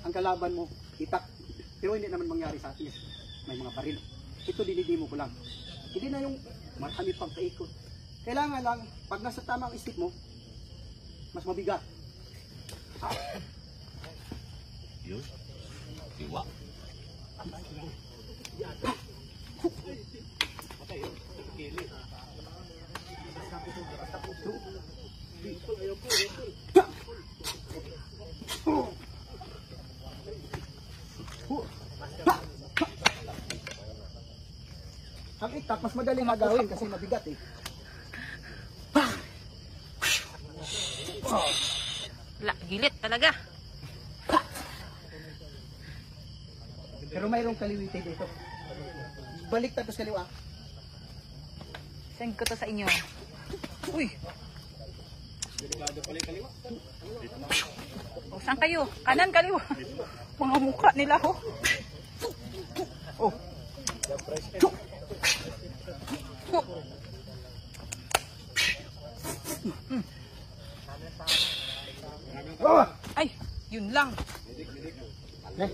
ang kalaban mo, itak. Pero hindi naman mangyari sa atin. May mga baril. Ito dinidimo ko lang. Hindi na yung marami pang paikot. Kailangan lang, pag nasa tamang isip mo, mas mabigat. Yun. Diwa. Ang itak, mas madaling agawin kasi mabigat eh. Gilit talaga. Pero mayroong kaliwite dito. Balik tapos kaliwa. Send ko to sa inyo. Uy. O, saan kayo? Kanan, kaliwa. Mga mukha nila, ho. Oh. Ay, yun lang. Eh,